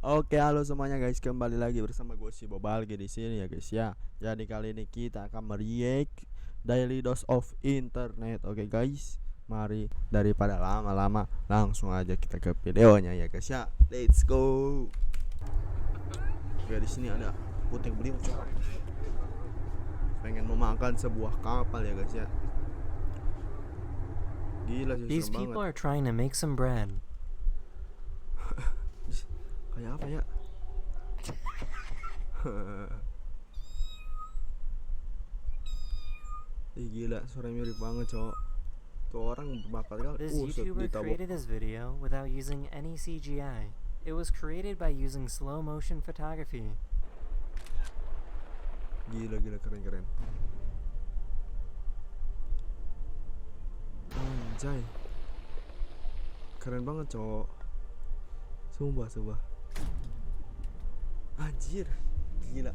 Oke, halo semuanya guys, kembali lagi bersama gue si Bobal lagi di sini ya guys ya. Jadi kali ini kita akan mereact Daily Dose of Internet. Oke guys, mari daripada lama-lama langsung aja kita ke videonya ya guys ya. Let's go. Oke, di sini ada puting beliung coba. Pengen memakan sebuah kapal ya guys ya. Gila sih, These serem people banget. are trying to make some bread. Kayak apa ya? Ih gila, suaranya mirip banget cowok. Tuh orang bakal kan This set YouTuber ditabok. created this video without using any CGI. It was created by using slow motion photography. Gila keren. Anjay. Keren banget cowok. Sumpah. Anjir. Gila. A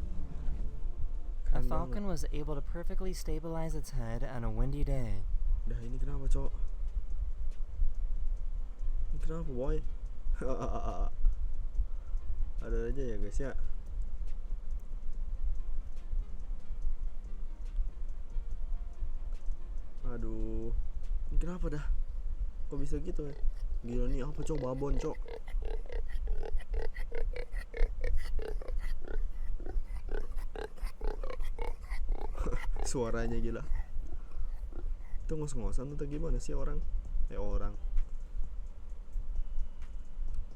Keren falcon banget. was able to perfectly stabilize its head on a windy day. Dah ini kenapa cowok? Ini kenapa boy? Ada aja ya guys ya. Aduh. Ini kenapa dah? Kok bisa gitu ya? Gila nih apa cowok, babon cowok. Suaranya gila. Itu ngos-ngosan atau gimana sih orang? Orang.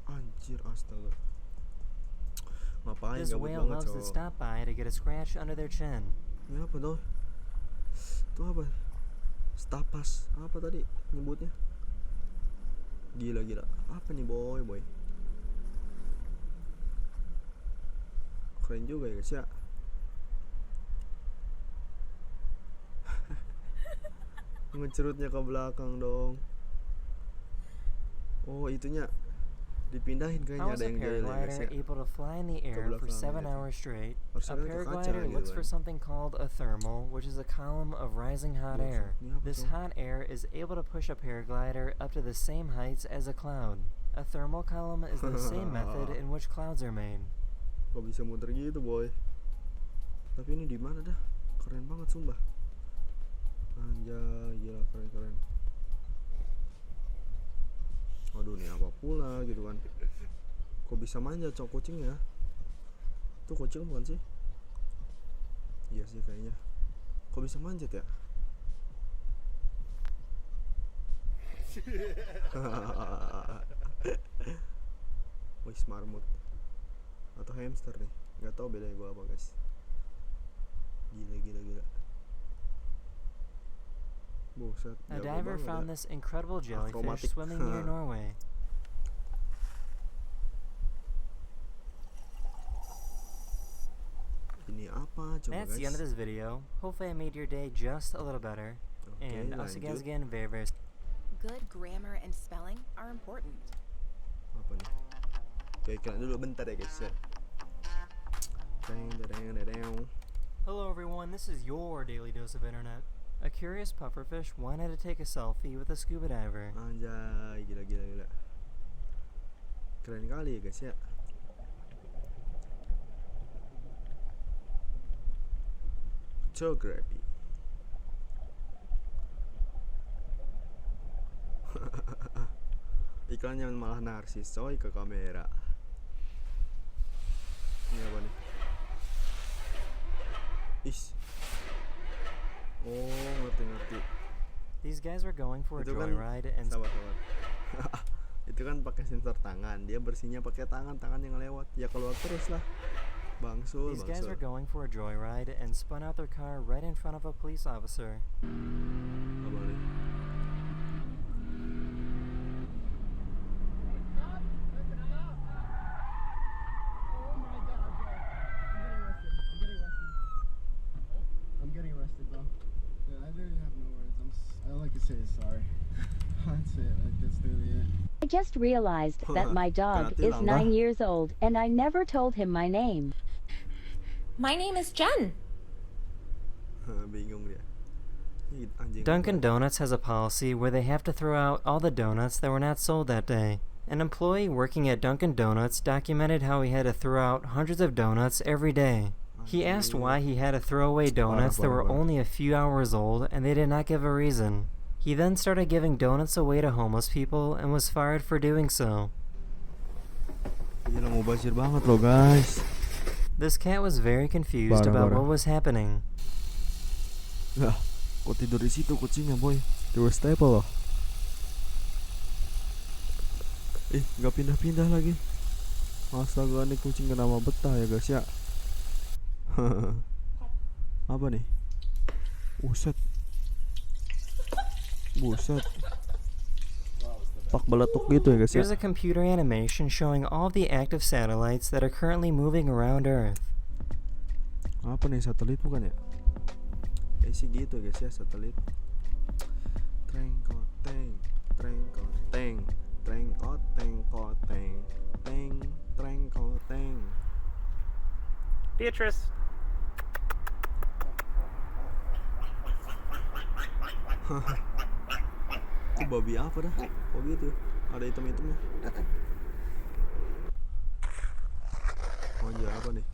Anjir, astaga. Ngapain This gabut whale banget loves to cowok. stop by to get a scratch under their chin. Ini apa tuh? Itu apa? Stapas. Apa tadi nyebutnya? Gila. Apa nih boy? Keren juga ya guys ya. Ngecerutnya ke belakang dong. Oh itunya dipindahin How kayaknya, is ada a yang jahil ya guys paraglider ya. able to fly in the air for belakang 7 gitu. hours straight? Harusnya A kan ke kaca paraglider gitu looks kan. for something called a thermal, which is a column of rising hot air. Ini apa This tuh? hot air is able to push a paraglider up to the same heights as a cloud. A thermal column is the same method in which clouds are made. Kok bisa muter gitu boy? Tapi ini di mana dah? Keren banget sumpah. Anjay, gila keren. Aduh nih apa pula gitu kan. Kok bisa manja cowok kucingnya? Itu kucing bukan sih? Iya sih kayaknya. Kok bisa manjat ya? Wih, marmut atau hamster nih, nggak tahu bedanya gua apa guys. Gila. Buset, A jago diver banget found ya. this incredible jellyfish Akrobatik. swimming near Norway. Ini apa coba That's guys? the end of this video. Hopefully I made your day just a little better. Oke, And I'll see you guys lanjut. again very soon. Good grammar and spelling are important. Apa nih? Oke, iklan dulu bentar ya guys ya. Hello everyone, this is your daily dose of internet. A curious pufferfish wanted to take a selfie with a scuba diver. Anjay, gila. Keren kali ya guys ya. Geography. Iklannya malah narsis coy ke kamera. Ini apa nih? Is. Oh, ngerti. These guys were going for a Itu kan joyride and sabar. Itu kan pakai sensor tangan, dia bersihnya pakai tangan yang lewat. Ya keluar terus lah. Bangsul. these guys were going for a joyride and spun out their car right in front of a police officer. Apa nih? I'm getting arrested, bro. Yeah, I literally have no words. All I can say is sorry. That's it. That's literally it. I just realized that my dog Berarti is lama. 9 years old and I never told him my name. My name is Jen. Bingung dia. Anjing. Dunkin' Donuts has a policy where they have to throw out all the donuts that were not sold that day. An employee working at Dunkin' Donuts documented how he had to throw out hundreds of donuts every day. He asked why he had to throw away donuts that were only a few hours old, and they did not give a reason. He then started giving donuts away to homeless people and was fired for doing so. Gila mubazir banget loh guys. This cat was very confused about what was happening. Lah, kok tidur di situ kucingnya boy? Di wastafel loh. Nggak pindah-pindah lagi. Astaga, nih kucing kenapa betah ya guys ya? Apa nih? Buset. Pak beletuk gitu ya guys ya. Here's a computer animation showing all of the active satellites that are currently moving around Earth. Apa nih, satelit bukan ya? Sih gitu guys ya, satelit. Trengkoteng, trengkoteng, trengkoteng, koteng, teng, trengkoteng. Beatrice. Itu babi apa dah? Kok gitu? Ada hitam-hitamnya. Oh iya, apa nih?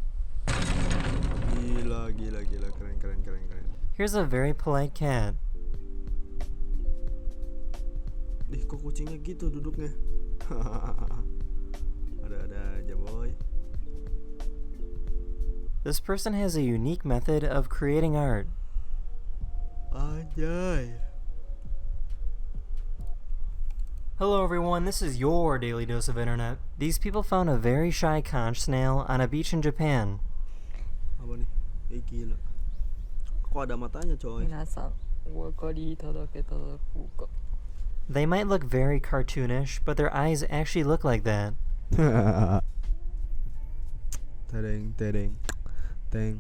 Gila, keren. Here's a very polite cat. Kok kucingnya gitu duduknya? Ada aja boy. This person has a unique method of creating art. Anjay. Hello everyone, this is your Daily Dose of Internet. These people found a very shy conch snail on a beach in Japan. Apa nih? Gila. Kok ada matanya coy? 皆さんお分かりいただけただろうか。 They might look very cartoonish, but their eyes actually look like that. Tedeng. Teng.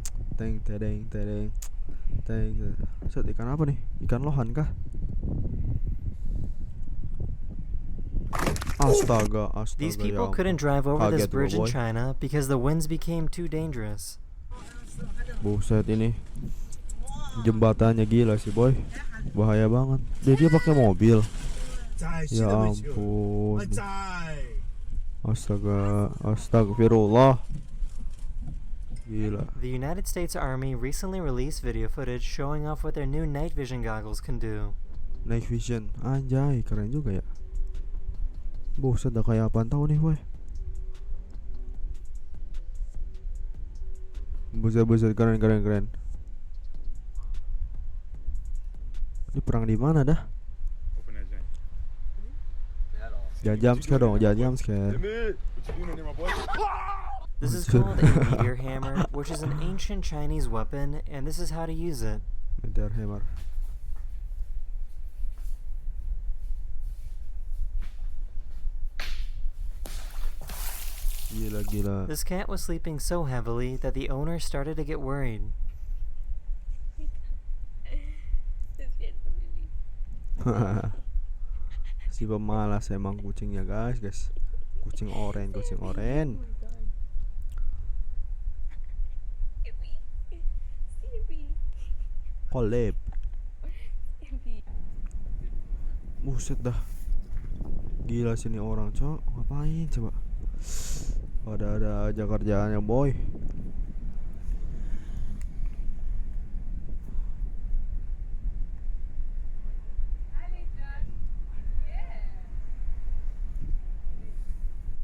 Set, ikan apa nih? Ikan lohan kah? Astaga. These Ya people ampun. couldn't drive over this Kaget gua, bridge in boy. China because the winds became too dangerous. Buset ini. Jembatannya gila sih boy. Bahaya banget. Dia pakai mobil. Ya ampun. Astagfirullah. Gila. The United States Army recently released video footage showing off what their new night vision goggles can do. Night vision. Anjay, keren juga ya. Buset, dah kayak apaan tahu nih boy. Buset, keren. Ini perang di mana dah? Jangan jumpscare dong, jangan jumpscare. This is called a meteor hammer, which is an ancient Chinese weapon, and this is how to use it. Meteor hammer. Gila. This cat was sleeping so heavily that the owner started to get worried. Si pemalas emang kucingnya guys. Kucing oren. Kolep. Buset dah. Gila sini orang cok. Ngapain coba? Ada aja kerjaannya boy.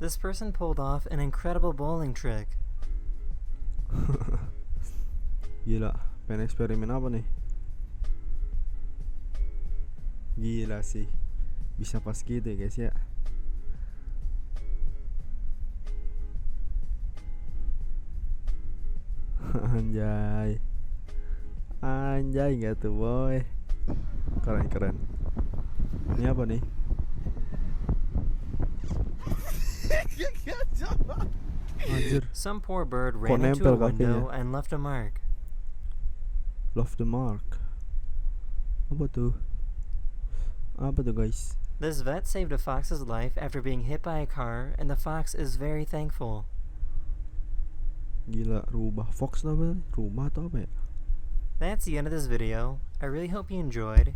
This person pulled off an incredible bowling trick. Gila, pengen eksperimen apa nih? Gila sih. Bisa pas gitu ya guys ya. Anjay gak tuh boy. Keren. Ini apa nih? Anjir. Some poor bird ran into a window and left a mark. Love the mark. Apa tuh guys? This vet saved a fox's life after being hit by a car, and the fox is very thankful. Gila, rubah fox apa? Rumah atau apa ya? That's the end of this video. I really hope you enjoyed.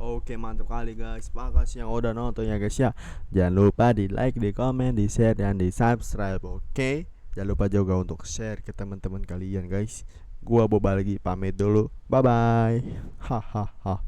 Oke, mantap kali guys. Makasih yang udah nonton ya guys ya. Jangan lupa di like, di komen, di share, dan di subscribe. Oke, jangan lupa juga untuk share ke teman-teman kalian guys. Gua Boba lagi pamit dulu. Bye bye. Hahaha.